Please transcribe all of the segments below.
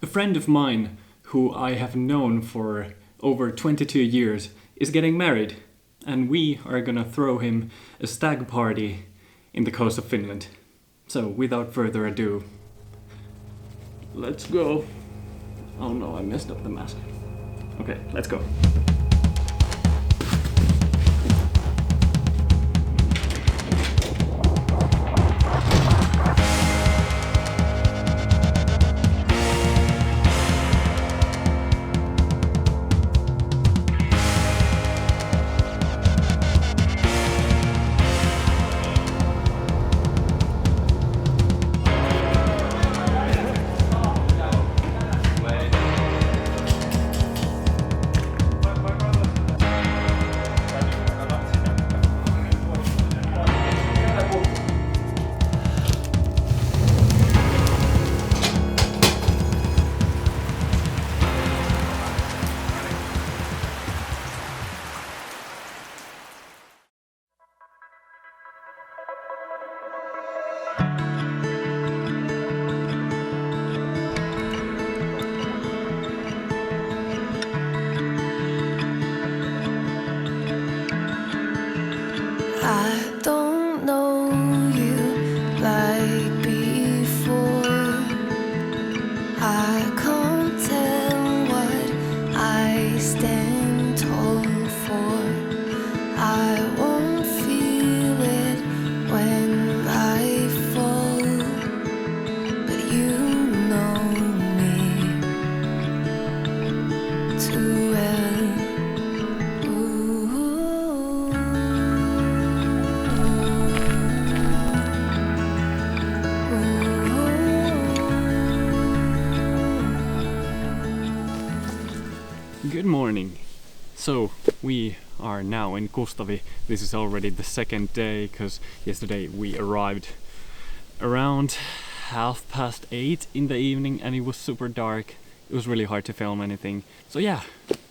A friend of mine, who I have known for over 22 years, is getting married, and we are gonna throw him a stag party in the coast of Finland. So, without further ado, let's go. Oh no, I messed up the mask. Okay, let's go. I don't know you like before. I can't tell what I stand tall for. I won't feel it when I fall, but you know me too well. Good morning. So, we are now in Kustavi. This is already the second day, because yesterday we arrived around 8:30 in the evening and it was super dark. It was really hard to film anything. So yeah,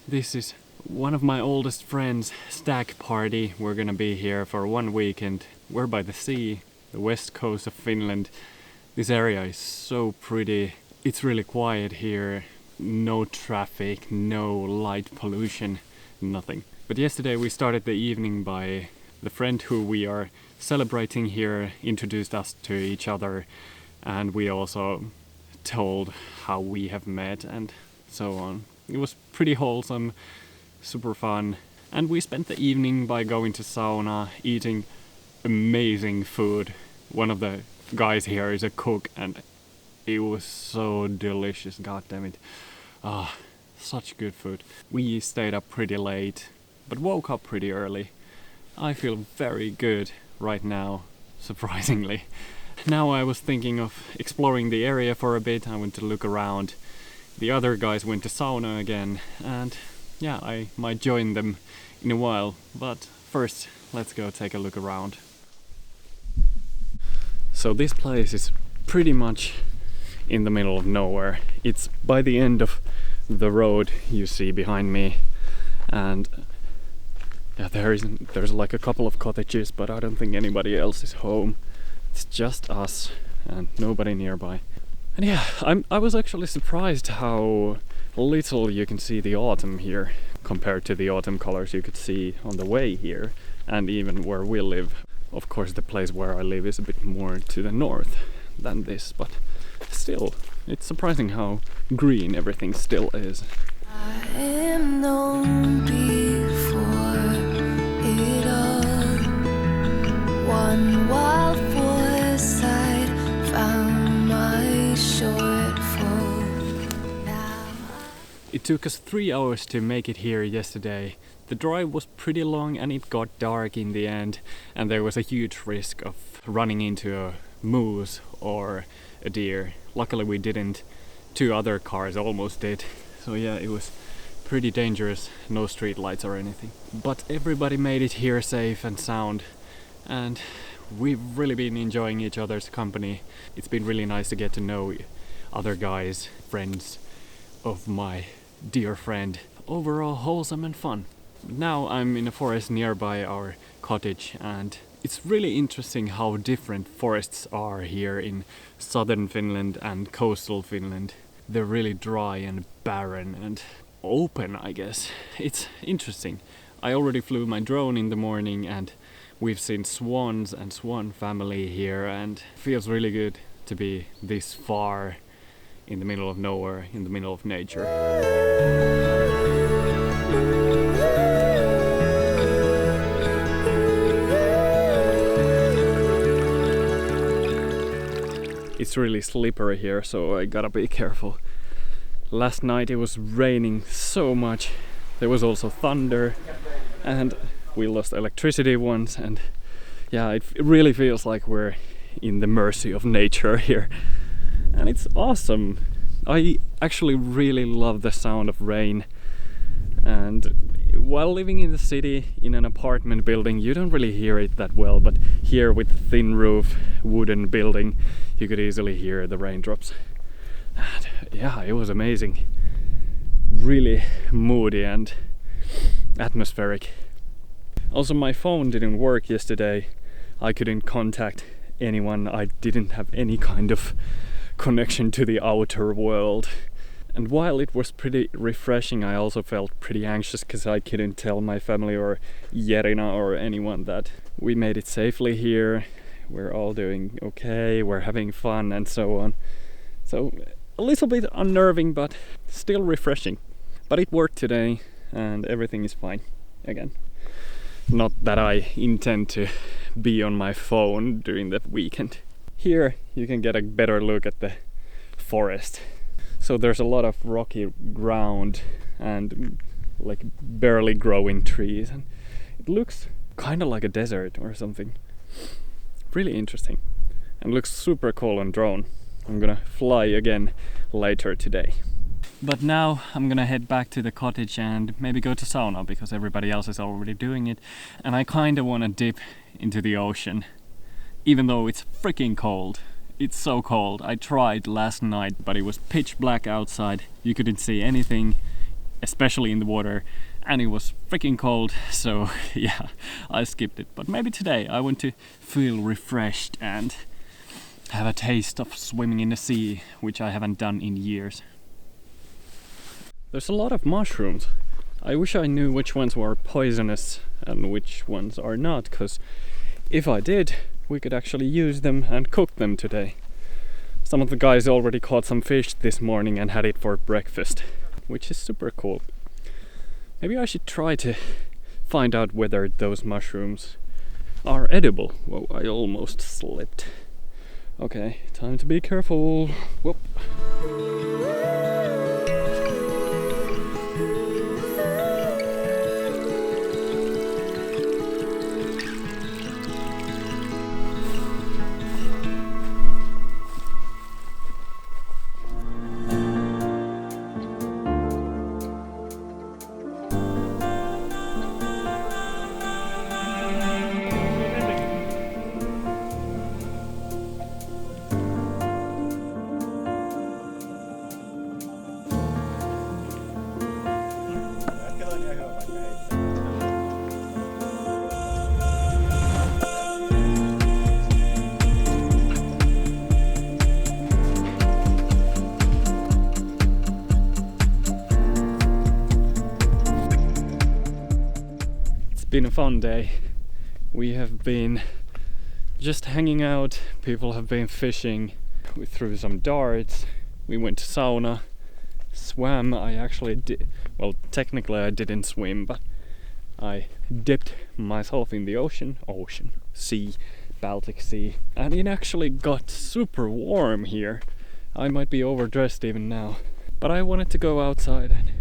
this is one of my oldest friends' stag party. We're gonna be here for 1 weekend. We're by the sea, the west coast of Finland. This area is so pretty. It's really quiet here. No traffic, no light pollution, nothing. But yesterday we started the evening by the friend who we are celebrating here introduced us to each other, and we also told how we have met and so on. It was pretty wholesome, super fun, and we spent the evening by going to sauna, eating amazing food. One of the guys here is a cook and it was so delicious, god damn it. Such good food. We stayed up pretty late, but woke up pretty early. I feel very good right now, surprisingly. Now I was thinking of exploring the area for a bit. I went to look around. The other guys went to sauna again, and yeah, I might join them in a while. But first, let's go take a look around. So this place is pretty much in the middle of nowhere. It's by the end of the road you see behind me, and yeah, there's like a couple of cottages, but I don't think anybody else is home. It's just us and nobody nearby. And yeah, I was actually surprised how little you can see the autumn here compared to the autumn colors you could see on the way here and even where we live. Of course, the place where I live is a bit more to the north than this, but still, it's surprising how green everything still is. I am known before it all. One wild foresight found my shortfall. It took us 3 hours to make it here yesterday. The drive was pretty long and it got dark in the end, and there was a huge risk of running into a moose or a deer. Luckily we didn't. 2 other cars almost did. So yeah, it was pretty dangerous. No street lights or anything. But everybody made it here safe and sound, and we've really been enjoying each other's company. It's been really nice to get to know other guys, friends of my dear friend. Overall wholesome and fun. Now I'm in a forest nearby our cottage, and it's really interesting how different forests are here in southern Finland and coastal Finland. they're really dry and barren and open, I guess. It's interesting. I already flew my drone in the morning and we've seen swans and swan family here, and it feels really good to be this far in the middle of nowhere, in the middle of nature. It's really slippery here, so I gotta be careful. Last night it was raining so much. There was also thunder and we lost electricity once, and yeah, it really feels like we're in the mercy of nature here. And it's awesome. I actually really love the sound of rain. And while living in the city in an apartment building, you don't really hear it that well, but here with thin roof, wooden building, you could easily hear the raindrops. And yeah, it was amazing. Really moody and atmospheric. Also, my phone didn't work yesterday. I couldn't contact anyone. I didn't have any kind of connection to the outer world. And while it was pretty refreshing, I also felt pretty anxious because I couldn't tell my family or Jerina or anyone that we made it safely here. We're all doing okay, we're having fun and so on. So a little bit unnerving, but still refreshing. But it worked today and everything is fine again. Not that I intend to be on my phone during the weekend. Here you can get a better look at the forest. So there's a lot of rocky ground and like barely growing trees, and it looks kind of like a desert or something. Really interesting, and looks super cool on drone. I'm gonna fly again later today. But now I'm gonna head back to the cottage and maybe go to sauna because everybody else is already doing it, and I kinda wanna dip into the ocean, even though it's freaking cold. It's so cold. I tried last night, but it was pitch black outside. You couldn't see anything, especially in the water, and it was freaking cold, so yeah, I skipped it. But maybe today I want to feel refreshed and have a taste of swimming in the sea, which I haven't done in years. There's a lot of mushrooms. I wish I knew which ones were poisonous and which ones are not, because if I did, we could actually use them and cook them today. Some of the guys already caught some fish this morning and had it for breakfast, which is super cool. Maybe I should try to find out whether those mushrooms are edible. Whoa, I almost slipped. Okay, time to be careful. Whoop. Been a fun day. We have been just hanging out, people have been fishing, we threw some darts, we went to sauna, swam. I actually did, well, technically I didn't swim, but I dipped myself in the sea, Baltic Sea, and it actually got super warm here. I might be overdressed even now, but I wanted to go outside and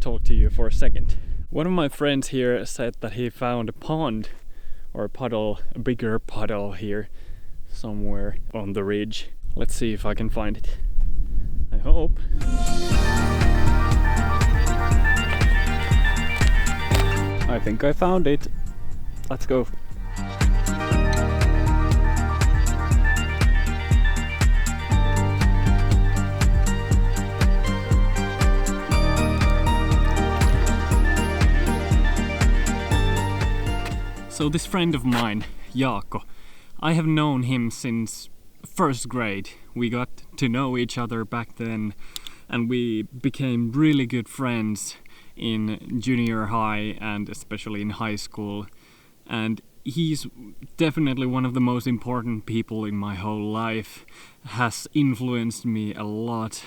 talk to you for a second. One of my friends here said that he found a pond or a puddle, a bigger puddle here somewhere on the ridge. Let's see if I can find it. I hope. I think I found it. Let's go. So this friend of mine, Jaakko, I have known him since first grade. We got to know each other back then, and we became really good friends in junior high and especially in high school. And he's definitely one of the most important people in my whole life, has influenced me a lot,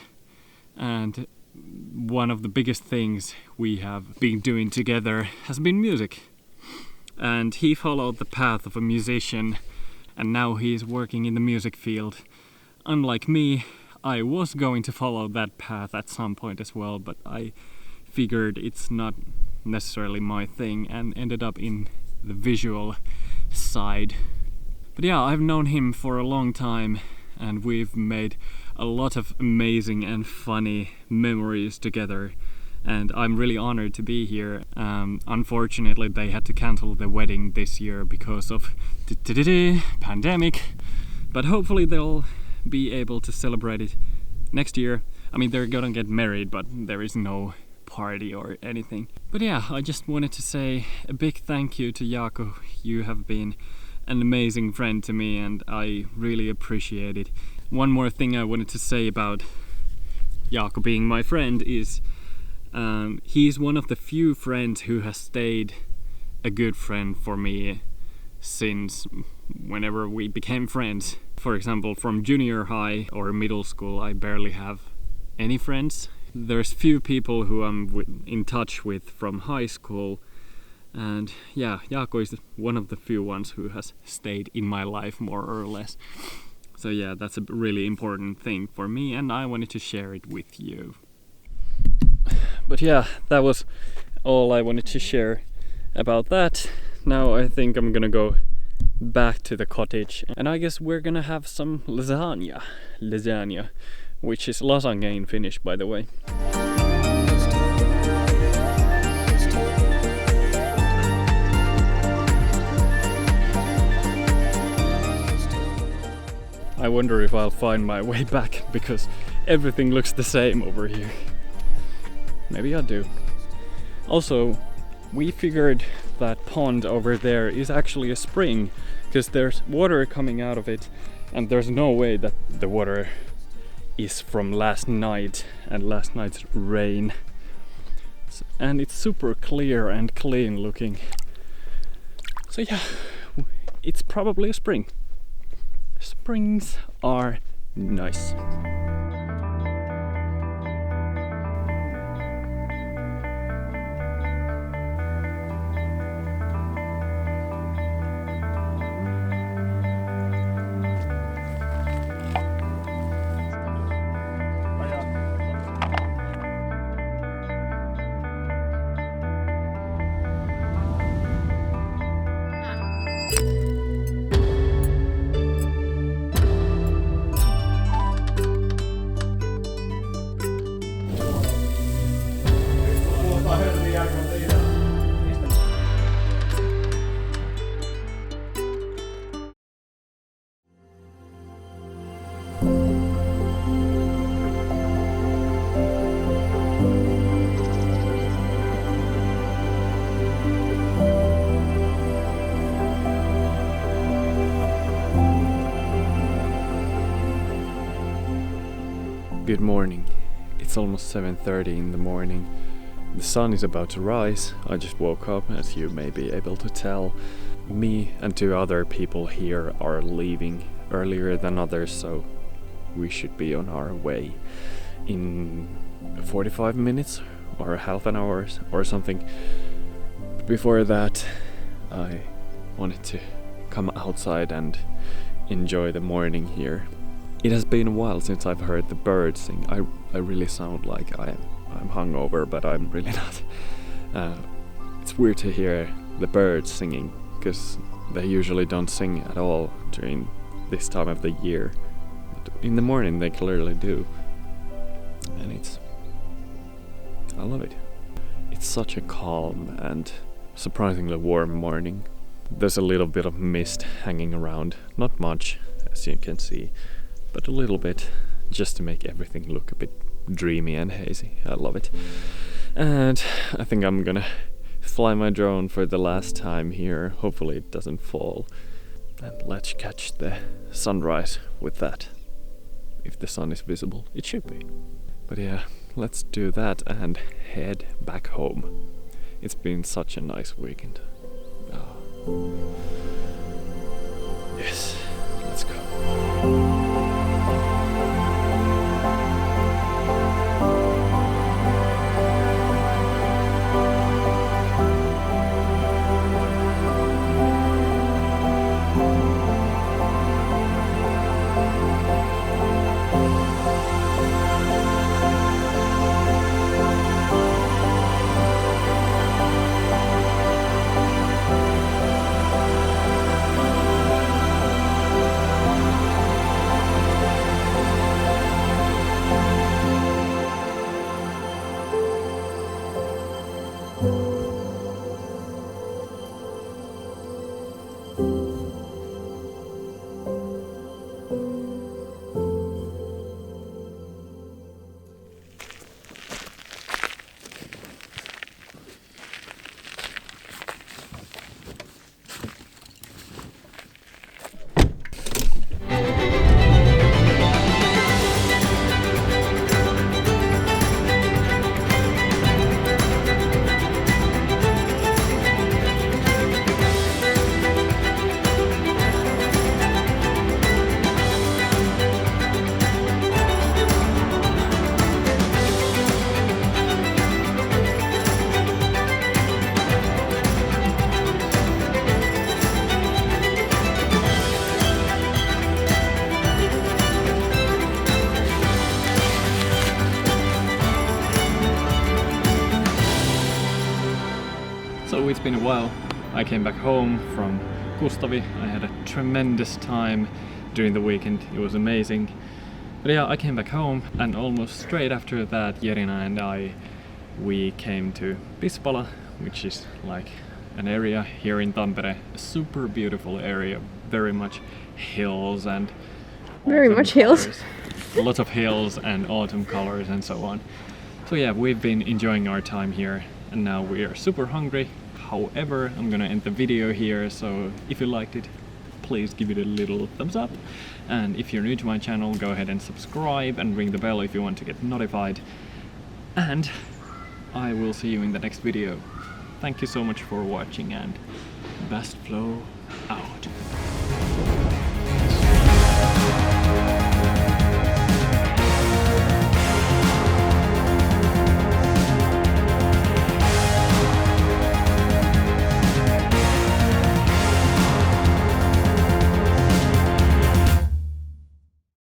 and one of the biggest things we have been doing together has been music. And he followed the path of a musician, and now he's working in the music field. Unlike me, I was going to follow that path at some point as well, but I figured it's not necessarily my thing and ended up in the visual side. But yeah, I've known him for a long time, and we've made a lot of amazing and funny memories together, and I'm really honored to be here. Unfortunately, they had to cancel the wedding this year because of pandemic, but hopefully they'll be able to celebrate it next year. I mean, they're gonna get married, but there is no party or anything. But yeah, I just wanted to say a big thank you to Jaakko. You have been an amazing friend to me, and I really appreciate it. One more thing I wanted to say about Jaakko being my friend is he's one of the few friends who has stayed a good friend for me since whenever we became friends. For example, from junior high or middle school, I barely have any friends. There's few people who I'm in touch with from high school, and yeah, Jaakko is one of the few ones who has stayed in my life more or less. So yeah, that's a really important thing for me, and I wanted to share it with you. But yeah, that was all I wanted to share about that. Now I think I'm gonna go back to the cottage, and I guess we're gonna have some lasagna, which is lasagne in Finnish, by the way. I wonder if I'll find my way back, because everything looks the same over here. Maybe I do. Also, we figured that pond over there is actually a spring, because there's water coming out of it, and there's no way that the water is from last night and last night's rain. And it's super clear and clean looking. So yeah, it's probably a spring. Springs are nice. Good morning. It's almost 7:30 in the morning. The sun is about to rise. I just woke up, as you may be able to tell. Me and 2 other people here are leaving earlier than others, so we should be on our way in 45 minutes or half an hour or something. But before that, I wanted to come outside and enjoy the morning here. It has been a while since I've heard the birds sing. I really sound like I'm hungover, but I'm really not. It's weird to hear the birds singing, because they usually don't sing at all during this time of the year. But in the morning they clearly do. And I love it. It's such a calm and surprisingly warm morning. There's a little bit of mist hanging around. Not much, as you can see, but a little bit, just to make everything look a bit dreamy and hazy. I love it. And I think I'm gonna fly my drone for the last time here. Hopefully it doesn't fall. And let's catch the sunrise with that. If the sun is visible, it should be. But yeah, let's do that and head back home. It's been such a nice weekend. Yes, let's go. So it's been a while. I came back home from Kustavi. I had a tremendous time during the weekend. It was amazing. But yeah, I came back home and almost straight after that, Jerina and we came to Pispala, which is like an area here in Tampere. A super beautiful area, very much hills and hills. Lots of hills and autumn colors and so on. So yeah, we've been enjoying our time here and now we are super hungry. However, I'm gonna end the video here, so if you liked it, please give it a little thumbs up. And if you're new to my channel, go ahead and subscribe and ring the bell if you want to get notified. And I will see you in the next video. Thank you so much for watching and best flow out.